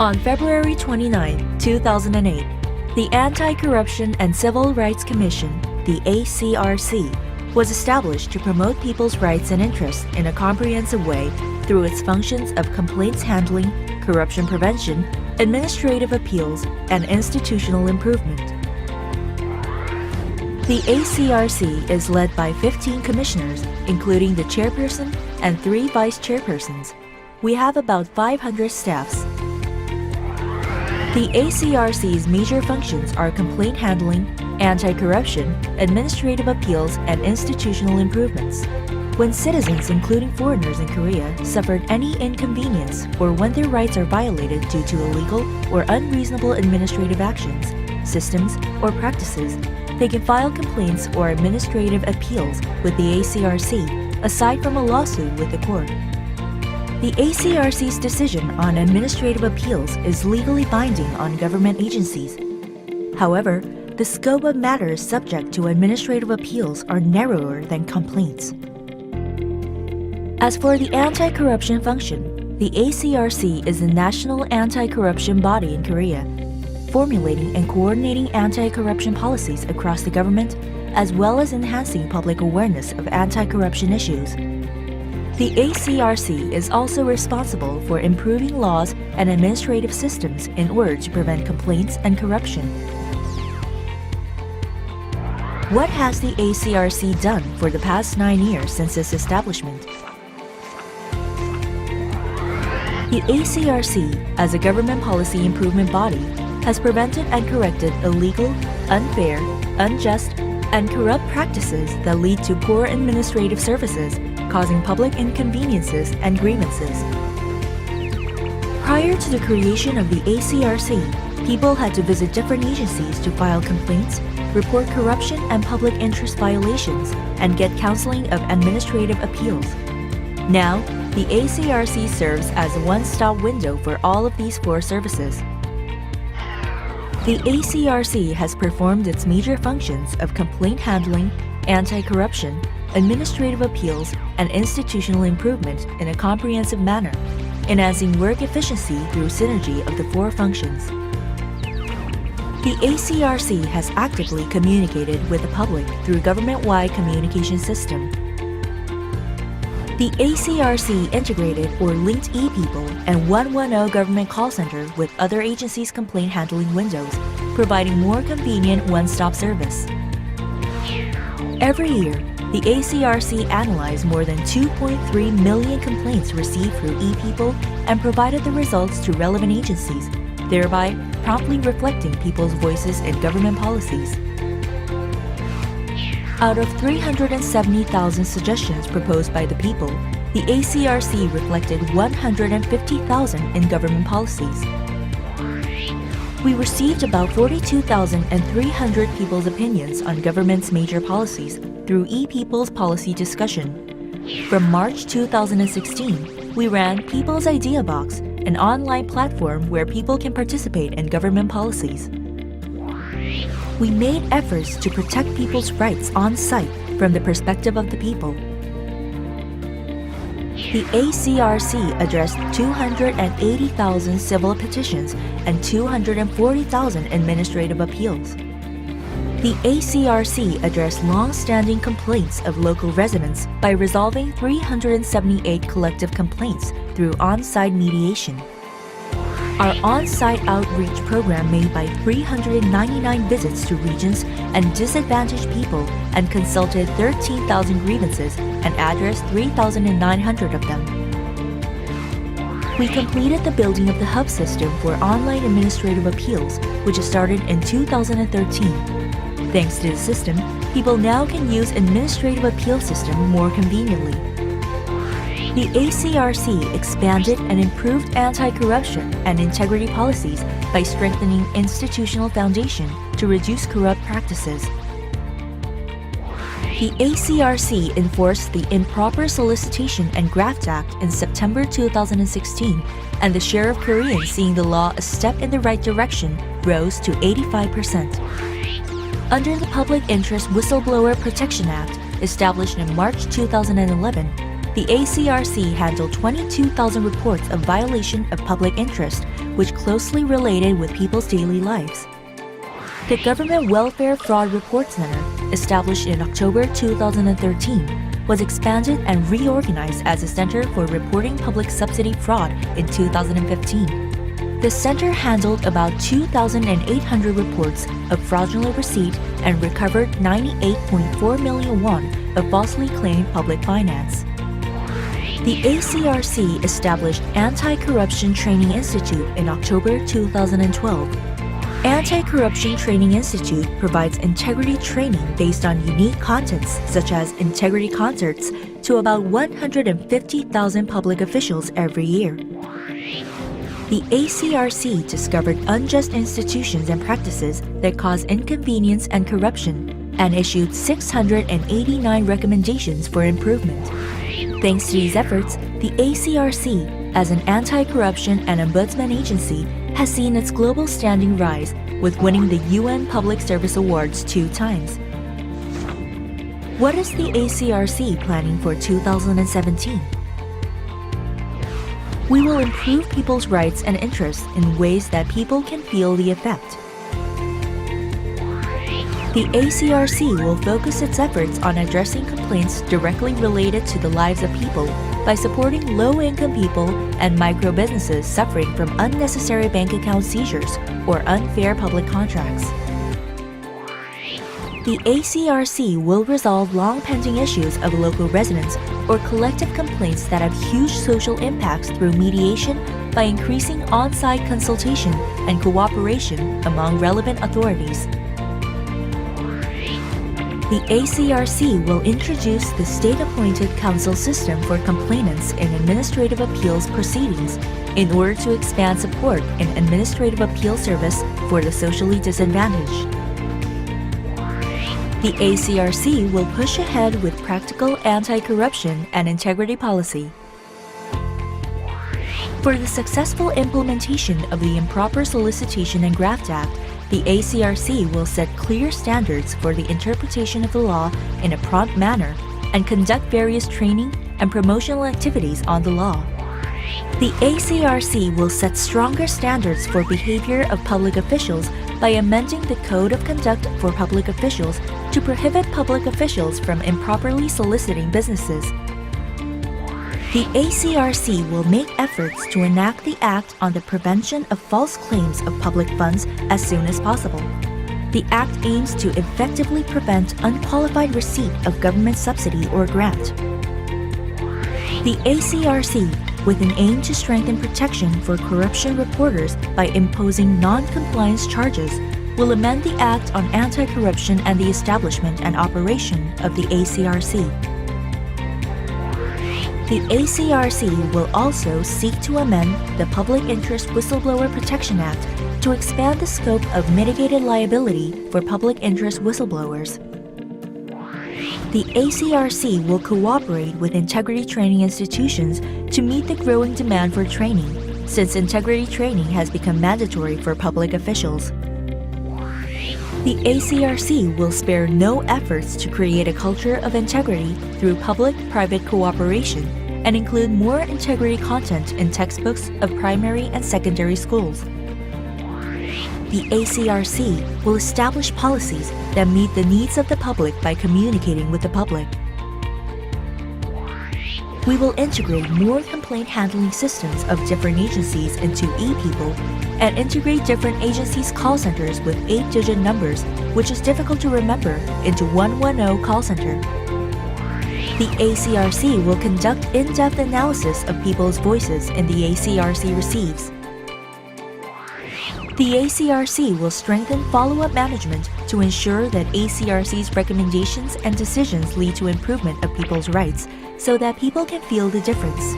On February 29, 2008, the Anti-Corruption and Civil Rights Commission, the ACRC, was established to promote people's rights and interests in a comprehensive way through its functions of complaints handling, corruption prevention, administrative appeals, and institutional improvement. The ACRC is led by 15 commissioners, including the chairperson and 3 vice chairpersons. We have about 500 staffs. The ACRC's major functions are complaint handling, anti-corruption, administrative appeals, and institutional improvements. When citizens, including foreigners in Korea, suffered any inconvenience or when their rights are violated due to illegal or unreasonable administrative actions, systems, or practices, they can file complaints or administrative appeals with the ACRC, aside from a lawsuit with the court. The ACRC's decision on administrative appeals is legally binding on government agencies. However, the scope of matters subject to administrative appeals are narrower than complaints. As for the anti-corruption function, the ACRC is the national anti-corruption body in Korea, formulating and coordinating anti-corruption policies across the government, as well as enhancing public awareness of anti-corruption issues. The ACRC is also responsible for improving laws and administrative systems in order to prevent complaints and corruption. What has the ACRC done for the past 9 years since its establishment? The ACRC, as a government policy improvement body, has prevented and corrected illegal, unfair, unjust, and corrupt practices that lead to poor administrative services, causing public inconveniences and grievances. Prior to the creation of the ACRC, people had to visit different agencies to file complaints, report corruption and public interest violations, and get counseling of administrative appeals. Now, the ACRC serves as a one-stop window for all of these 4 services. The ACRC has performed its major functions of complaint handling, anti-corruption, administrative appeals, and institutional improvement in a comprehensive manner, enhancing work efficiency through synergy of the 4 functions. The ACRC has actively communicated with the public through government-wide communication system. The ACRC integrated or linked e-people and 110 government call center with other agencies' complaint handling windows, providing more convenient one-stop service. Every year, the ACRC analyzed more than 2.3 million complaints received through e-people and provided the results to relevant agencies, thereby promptly reflecting people's voices in government policies. Out of 370,000 suggestions proposed by the people, the ACRC reflected 150,000 in government policies. We received about 42,300 people's opinions on government's major policies through e-People's policy discussion. From March 2016, we ran People's Idea Box, an online platform where people can participate in government policies. We made efforts to protect people's rights on site from the perspective of the people. The ACRC addressed 280,000 civil petitions and 240,000 administrative appeals. The ACRC addressed long-standing complaints of local residents by resolving 378 collective complaints through on-site mediation. Our on-site outreach program made by 399 visits to regions and disadvantaged people and consulted 13,000 grievances and addressed 3,900 of them. We completed the building of the hub system for online administrative appeals, which started in 2013. Thanks to the system, people now can use administrative appeal system more conveniently. The ACRC expanded and improved anti-corruption and integrity policies by strengthening institutional foundation to reduce corrupt practices. The ACRC enforced the Improper Solicitation and Graft Act in September 2016, and the share of Koreans seeing the law a step in the right direction rose to 85%. Under the Public Interest Whistleblower Protection Act, established in March 2011, The ACRC handled 22,000 reports of violation of public interest, which closely related with people's daily lives. The Government Welfare Fraud Report Center, established in October 2013, was expanded and reorganized as a center for reporting public subsidy fraud in 2015. The center handled about 2,800 reports of fraudulent receipt and recovered 98.4 million won of falsely claimed public finance. The ACRC established Anti-Corruption Training Institute in October 2012. Anti-Corruption Training Institute provides integrity training based on unique contents such as integrity concerts to about 150,000 public officials every year. The ACRC discovered unjust institutions and practices that cause inconvenience and corruption and issued 689 recommendations for improvement. Thanks to these efforts, the ACRC, as an anti-corruption and ombudsman agency, has seen its global standing rise, with winning the UN Public Service Awards 2 times. What is the ACRC planning for 2017? We will improve people's rights and interests in ways that people can feel the effect. The ACRC will focus its efforts on addressing complaints directly related to the lives of people by supporting low-income people and micro-businesses suffering from unnecessary bank account seizures or unfair public contracts. The ACRC will resolve long-pending issues of local residents or collective complaints that have huge social impacts through mediation by increasing on-site consultation and cooperation among relevant authorities. The ACRC will introduce the state-appointed counsel system for complainants in administrative appeals proceedings in order to expand support in administrative appeal service for the socially disadvantaged. The ACRC will push ahead with practical anti-corruption and integrity policy. For the successful implementation of the Improper Solicitation and Graft Act, the ACRC will set clear standards for the interpretation of the law in a prompt manner and conduct various training and promotional activities on the law. The ACRC will set stronger standards for behavior of public officials by amending the Code of Conduct for Public Officials to prohibit public officials from improperly soliciting businesses. The ACRC will make efforts to enact the Act on the Prevention of False Claims of Public Funds as soon as possible. The Act aims to effectively prevent unqualified receipt of government subsidy or grant. The ACRC, with an aim to strengthen protection for corruption reporters by imposing non-compliance charges, will amend the Act on Anti-Corruption and the establishment and operation of the ACRC. The ACRC will also seek to amend the Public Interest Whistleblower Protection Act to expand the scope of mitigated liability for public interest whistleblowers. The ACRC will cooperate with integrity training institutions to meet the growing demand for training, since integrity training has become mandatory for public officials. The ACRC will spare no efforts to create a culture of integrity through public-private cooperation and include more integrity content in textbooks of primary and secondary schools. The ACRC will establish policies that meet the needs of the public by communicating with the public. We will integrate more complaint handling systems of different agencies into ePeople and integrate different agencies' call centers with 8-digit numbers, which is difficult to remember, into 110 call center. The ACRC will conduct in-depth analysis of people's voices in the ACRC receives. The ACRC will strengthen follow-up management to ensure that ACRC's recommendations and decisions lead to improvement of people's rights so that people can feel the difference.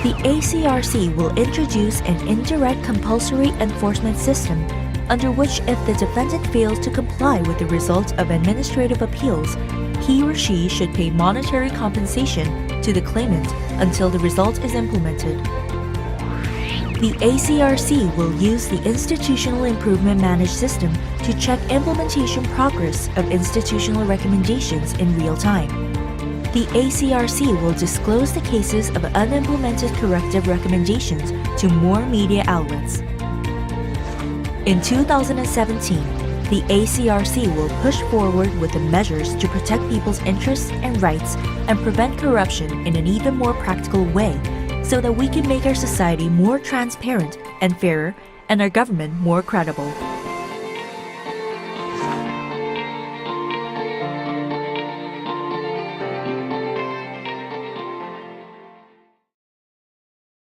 The ACRC will introduce an indirect compulsory enforcement system under which if the defendant fails to comply with the result of administrative appeals, he or she should pay monetary compensation to the claimant until the result is implemented. The ACRC will use the Institutional Improvement Managed System to check implementation progress of institutional recommendations in real time. The ACRC will disclose the cases of unimplemented corrective recommendations to more media outlets. In 2017, the ACRC will push forward with the measures to protect people's interests and rights and prevent corruption in an even more practical way so that we can make our society more transparent and fairer and our government more credible.